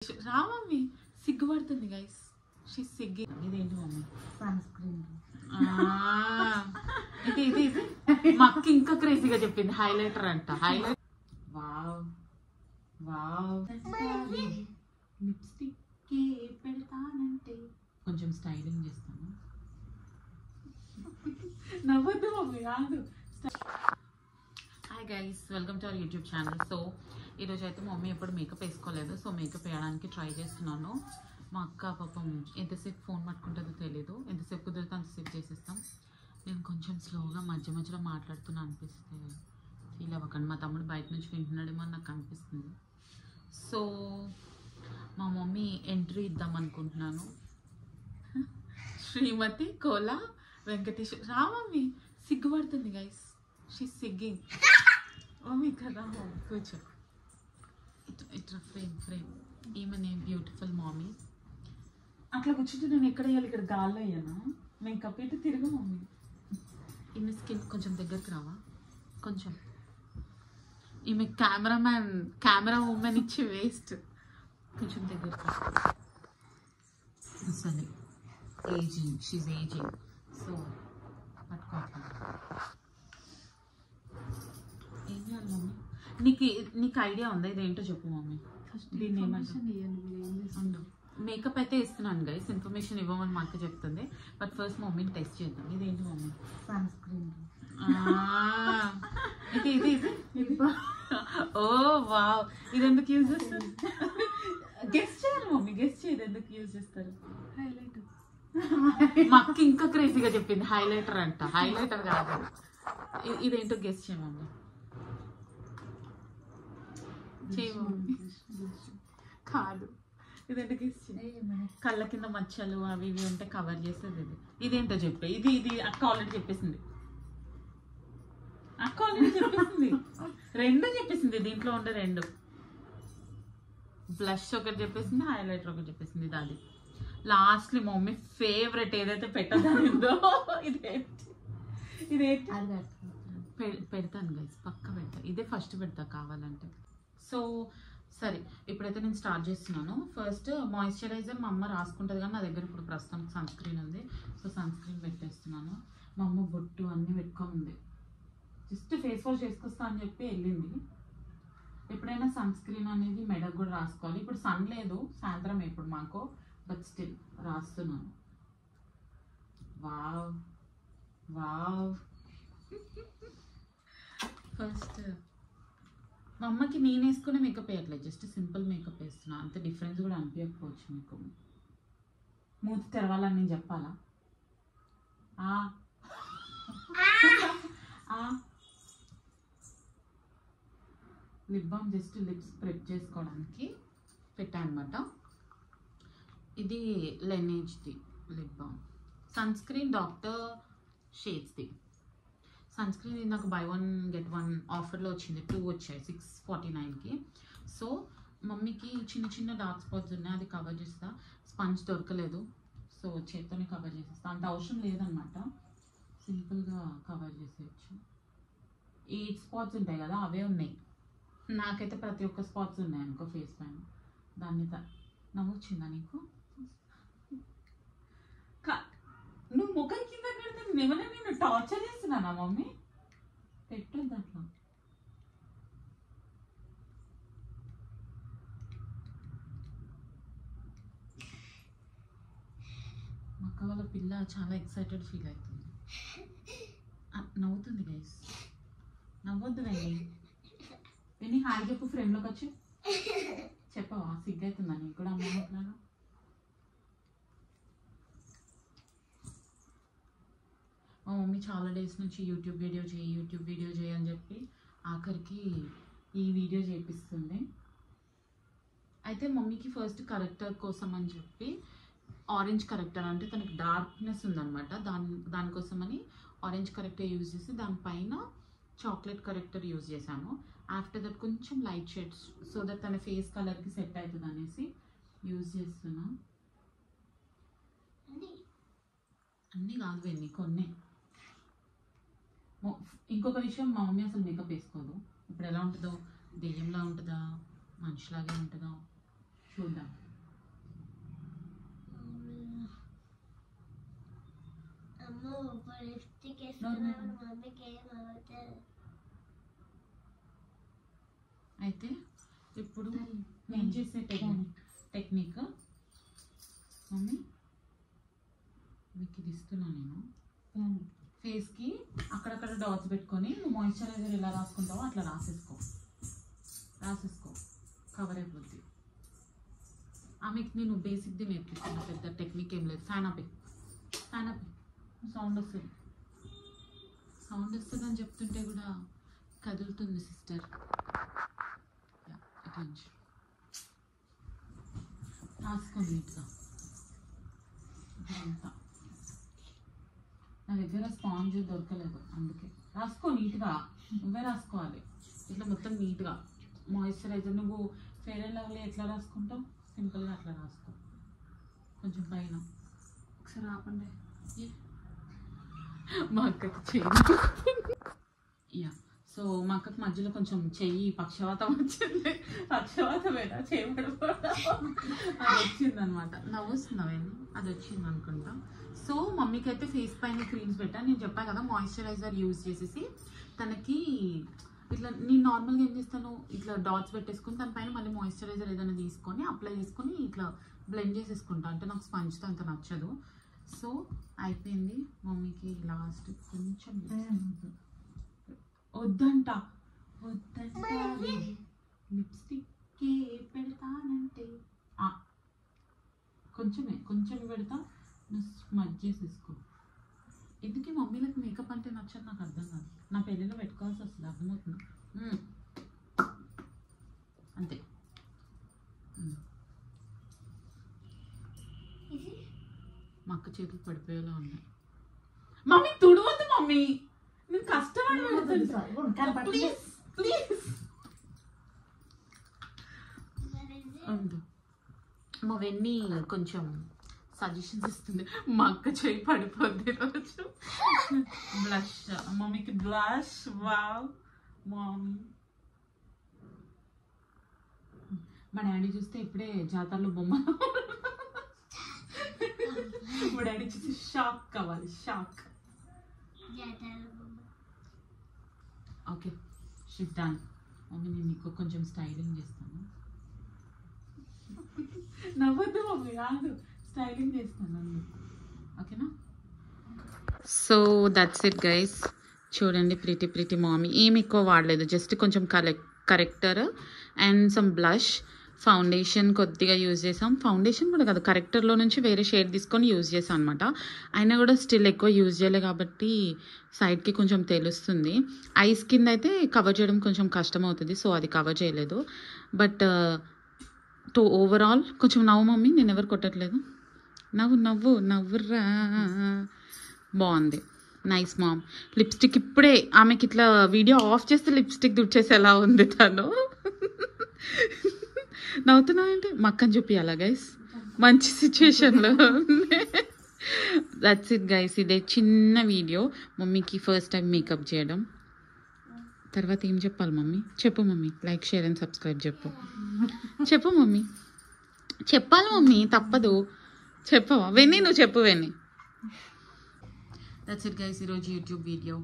రామమ్మి సిగ్గుపడుతుంది guys. She సిగ్గి. ఇదేంటి mummy? Sun screen. ఇది ఇది ఇది మా అక్క ఇంకా క్రేజీగా చెప్పింది. హైలైటర్ అంట. హైలైట్. Wow wow. లిప్స్టిక్ పెడతానంటే కొంచెం స్టైలింగ్ చేస్తాను. నవ్వద్దు మమ్మీ, కాదు. Hi guys, welcome to our YouTube channel. So ఈరోజు అయితే మమ్మీ ఎప్పుడు మేకప్ వేసుకోలేదు. సో మేకప్ వేయడానికి ట్రై చేస్తున్నాను. మా అక్క పాపం ఎంతసేపు ఫోన్ పట్టుకుంటుందో తెలీదు. ఎంతసేపు కుదిరితే అంతసేపు చేసేస్తాం. నేను కొంచెం స్లోగా మధ్య మధ్యలో మాట్లాడుతున్నా అనిపిస్తే ఫీల్ అవ్వకండి. మా తమ్ముడు బయట నుంచి వింటున్నాడేమో అని నాకు అనిపిస్తుంది. సో మా మమ్మీ ఎంట్రీ ఇద్దాం అనుకుంటున్నాను. శ్రీమతి కోలా వెంకటేశ్వర. రామమ్మి సిగ్గుపడుతుంది గైస్. షీ సిగ్గింగ్. మమ్మీ కదా కూర్చో. ఇట్లా ఫ్రేమ్ ఫ్రేమ్. ఈమె బ్యూటిఫుల్ మమ్మీ. అట్లా కూర్చుంటే నేను ఎక్కడ వేయాలి? ఇక్కడ గాల్లో వేయనా? మేకప్ అయితే తిరుగు మమ్మీ. ఈమె స్కిన్ కొంచెం దగ్గరికి రావా? కొంచెం. ఈమె కెమెరా ఉమెన్ ఇచ్చి వేస్ట్. కొంచెం దగ్గరికి అసలు ఏజింగ్. She's ageing. సో పట్టుకోవట్లేదు. ఏం చేయాలి మమ్మీ? నీకు ఐడియా ఉందా ఇదేంటో చెప్పు మమ్మీ. దీన్ని ఏమంటారు? మేకప్ అయితే ఇస్తున్నాను గైస్. ఇన్ఫర్మేషన్ ఇవ్వమని మా అక్క చెప్తుంది. బట్ ఫస్ట్ మమ్మీని టెస్ట్ చేద్దాం. ఇదేంటి మమ్మీ? Sun screen. ఇది ఇది ఇది ఓ వావ్. ఇది ఎందుకు యూజ్ చేస్తారు? గెస్ట్ చేయాలి మమ్మీ. గెస్ట్ చేయదు ఎందుకు యూజ్ చేస్తారు? హైలైటర్. మా అక్క ఇంకా క్రేజీగా చెప్పింది. హైలైటర్ అంట. హైలైటర్ కాదు. ఇదేంటో గెస్ట్ చేయ మమ్మీ. కాదు, ఇదేంటో గెస్ట్ చేయ. కళ్ళ కింద మచ్చలు అవి ఇవి ఉంటే కవర్ చేసేది. ఇదేంటో చెప్పే. ఇది ఇది అక్క ఆల్రెడీ చెప్పేసింది. అక్క ఆల్రెడీ చెప్పేసింది. రెండు చెప్పేసింది. దీంట్లో ఉండే రెండు. బ్లష్ ఒకటి చెప్పేసింది, హైలైటర్ ఒకటి చెప్పేసింది. ఇది అది లాస్ట్లీ మమ్మీ ఫేవరెట్ ఏదైతే పెట్టదో ఇదేంటి? ఇదేంటి? పెడతాను గైస్, పక్క పెడతా. ఇదే ఫస్ట్ పెడతా కావాలంటే. సో సరే, ఇప్పుడైతే నేను స్టార్ట్ చేస్తున్నాను. ఫస్ట్ మాయిశ్చరైజర్ మా అమ్మ రాసుకుంటుంది, కానీ నా దగ్గర ఇప్పుడు ప్రస్తుతం సన్ స్క్రీన్ ఉంది. సో సన్ స్క్రీన్ పెట్టేస్తున్నాను. మా అమ్మ బొట్టు అన్నీ పెట్టుకొని ఉంది. జస్ట్ ఫేస్ వాష్ చేసుకొస్తా అని చెప్పి వెళ్ళింది. ఎప్పుడైనా సన్ స్క్రీన్ అనేది మెడకు కూడా రాసుకోవాలి. ఇప్పుడు సన్ లేదు, సాయంత్రం ఎప్పుడు మాకు, బట్ స్టిల్ రాస్తున్నాను. Wow wow. ఫస్ట్ మా అమ్మకి నేను వేసుకునే మేకప్ వేయట్లేదు, జస్ట్ సింపుల్ మేకప్ వేస్తున్నా. అంత డిఫరెన్స్ కూడా అనిపించకపోవచ్చు మీకు. మూతి తెరవాలని నేను చెప్పాలా? Lip balm just lips prep చేసుకోవడానికి పెట్టా అనమాట. ఇది లెనేజ్ది lip balm. Sunscreen doctor షేడ్స్ది సన్ స్క్రీన్. నాకు బై 1 get 1 ఆఫర్లో వచ్చింది. 2 వచ్చాయి 649కి. సో మమ్మీకి చిన్న చిన్న డార్క్ స్పాట్స్ ఉన్నాయి, అది కవర్ చేస్తా. స్పంజ్ దొరకలేదు, సో చేత్తోనే కవర్ చేసేస్తా. అంత అవసరం లేదనమాట, సింపుల్గా కవర్ చేసేయచ్చు. 8 స్పాట్స్ ఉంటాయి కదా, అవే ఉన్నాయి. నాకైతే ప్రతి ఒక్క స్పాట్స్ ఉన్నాయి అనుకో ఫేస్ పైన. దాన్ని నవ్వొచ్చిందా నీకు? నువ్వు ముఖం కింద పెడితే ఏమైనా నేను టార్చర్ చేస్తున్నానా మమ్మీ? పెట్టొద్దు అట్లా. మా అక్క వాళ్ళ పిల్ల చాలా ఎక్సైటెడ్ ఫీల్ అవుతుంది. నవ్వుతుంది గైస్. నవ్వొద్దు వెళ్ళి. విని హాయ్ చెప్పు. ఫ్రేమ్లోకి వచ్చి చెప్పవా? సిగ్గవుతుందా నీకు కూడా అమ్మలాగా? మా మమ్మీ చాలా డేస్ నుంచి యూట్యూబ్ వీడియో చేయి అని చెప్పి ఆఖరికి ఈ వీడియో చేపిస్తుంది. అయితే మమ్మీకి ఫస్ట్ కరెక్టర్ కోసం అని చెప్పి ఆరెంజ్ కరెక్టర్, అంటే తనకి డార్క్నెస్ ఉందన్నమాట, దానికోసమని ఆరెంజ్ కరెక్టర్ యూజ్ చేసి దానిపైన చాక్లెట్ కరెక్టర్ యూజ్ చేశాను. ఆఫ్టర్ దట్ కొంచెం లైట్ షేడ్స్, సో దట్ తన ఫేస్ కలర్కి సెట్ అవుతుంది అనేసి యూజ్ చేస్తున్నా. అన్నీ కాదు వెళ్ళి కొన్ని. ఇంకొక విషయం, మా మమ్మీ అసలు మేకప్ వేసుకోదు. ఇప్పుడు ఎలా ఉంటుందో, దెయ్యంలా ఉంటుందా, మనిషిలాగే ఉంటుందా చూద్దాం. అయితే ఇప్పుడు నేను చేసే టెక్నిక్ మమ్మీ మీకు ఇది ఇస్తున్నా నేను. ఫేస్కి అక్కడక్కడ డాట్స్ పెట్టుకొని నువ్వు మాయిశ్చరైజర్ ఎలా రాసుకుంటావో అట్లా రాసేసుకో కవర్ అయిపోద్ది. ఆమెకి నేను బేసిక్ది నేర్పిస్తున్నా, పెద్ద టెక్నిక్ ఏం లేదు. ఫ్యాన్ అప్ సౌండ్ వస్తుంది అని చెప్తుంటే కూడా కదులుతుంది సిస్టర్. రాసుకోండి నీట్గా. ఇదంతా నా దగ్గర స్పాంజ్ దొరకలేదు, అందుకే రాసుకో నీట్గా. నువ్వే రాసుకోవాలి ఇట్లా మొత్తం నీట్గా. మాయిశ్చరైజర్ నువ్వు ఫెయిర్ అండ్ లవ్లీ ఎట్లా రాసుకుంటావు, సింపుల్గా అట్లా రాసుకో. కొంచెం పైన ఒకసారి ఆపండి. మా అక్కకి చెయ్యి. యా, సో మా అక్కకి మధ్యలో కొంచెం చెయ్యి పక్షవాతం వచ్చింది. పక్షవాతమేనా, చెయ్యి పడిపోవడం అది వచ్చింది అనమాట. నవ్వుస్తున్నావేంటి, అది వచ్చింది అనుకుంటా. సో మమ్మీకి అయితే ఫేస్ పైన క్రీమ్స్ పెట్టాను. నేను చెప్పాను కదా మాయిశ్చరైజర్ యూజ్ చేసేసి తనకి ఇట్లా నేను నార్మల్గా ఏం చేస్తాను, ఇట్లా డాట్స్ పెట్టేసుకుని దానిపైన మళ్ళీ మాయిశ్చరైజర్ ఏదైనా తీసుకొని అప్లై చేసుకొని ఇట్లా బ్లెండ్ చేసేసుకుంటా. అంటే నాకు స్పంజ్తో అంత నచ్చదు. సో అయిపోయింది. మమ్మీకి లాస్ట్ కొంచెం వద్దంట లిప్స్టిక్ పెడతానంటే కొంచెం పెడతా, నువ్వు స్మజ్ చేసేసుకో. ఎందుకు మమ్మీలకు మేకప్ అంటే నచ్చదు నాకు అర్థం కాదు. నా పెళ్ళిలో పెట్టుకోవాల్సి వస్తుంది, అర్థమవుతుంది. అంతే. మా అక్క చేతులు పడిపోయేలా ఉన్నాయి. మమ్మీ తుడవద్దు మమ్మీ, నేను కష్టపడి ప్లీజ్ ప్లీజ్. మా వెన్నీ కొంచెం సజెషన్స్ ఇస్తుంది. మా అక్క చేయి పడిపోద్ది రోజు. బ్లష్ మమ్మీకి బ్లష్. Wow mummy. మా డాడీ చూస్తే ఇప్పుడే జాతరలో బొమ్మ. మా డాడీ చూసి షాక్ కావాలి, shock. Okay shift done. Mummy నేను నీకు కొంచెం స్టైలింగ్ చేస్తాను. నవ్వద్దు మమ్మీ, కాదు స్టైలింగ్ చేస్తాను. ఓకేనా? So that's it guys. చూడండి ప్రిటీ మామీ ఏమి ఎక్కువ వాడలేదు, జస్ట్ కొంచెం corrector and some blush, foundation కొద్దిగా యూజ్ చేసాం. ఫౌండేషన్ కూడా కాదు, కరెక్టర్లో నుంచి వేరే షేడ్ తీసుకొని యూజ్ చేసాం అనమాట. అయినా కూడా స్టిల్ ఎక్కువ యూజ్ చేయలే కాబట్టి సైడ్కి కొంచెం తెలుస్తుంది. ఐస్ కింద అయితే కవర్ చేయడం కొంచెం కష్టం అవుతుంది, సో అది కవర్ చేయలేదు. బట్ టు ఓవరాల్ కొంచెం నవ్వు మమ్మీ, నేను ఎవరు కొట్టట్లేదు. నవ్వుర్రా. బాగుంది, నైస్ మామ్. లిప్స్టిక్ ఇప్పుడే ఆమెకి ఇట్లా వీడియో ఆఫ్ చేస్తే లిప్స్టిక్ దుడ్చేసేలా ఉంది తను. నవ్వుతున్నావు ఏంటి? మా అక్కని చూపియాలా గైస్, మంచి సిచ్యువేషన్లో. దట్స్ ఇట్ గైస్, ఇదే చిన్న వీడియో మమ్మీకి ఫస్ట్ టైం మేకప్ చేయడం. తర్వాత ఏం చెప్పాలి మమ్మీ? చెప్పు mummy, like share and subscribe చెప్పు మమ్మీ. చెప్పాలి మమ్మీ, తప్పదు. చెప్పవా వెన్నీ? నువ్వు చెప్పు వెన్నీ. దట్స్ ఇట్ గైస్, ఈరోజు YouTube video.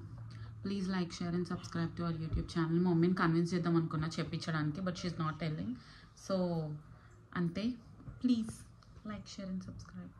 Please like share and subscribe to our YouTube channel. మమ్మీని కన్విన్స్ చేద్దాం అనుకున్నా చెప్పించడానికి, but she is not telling. So అంతే, please like share and subscribe.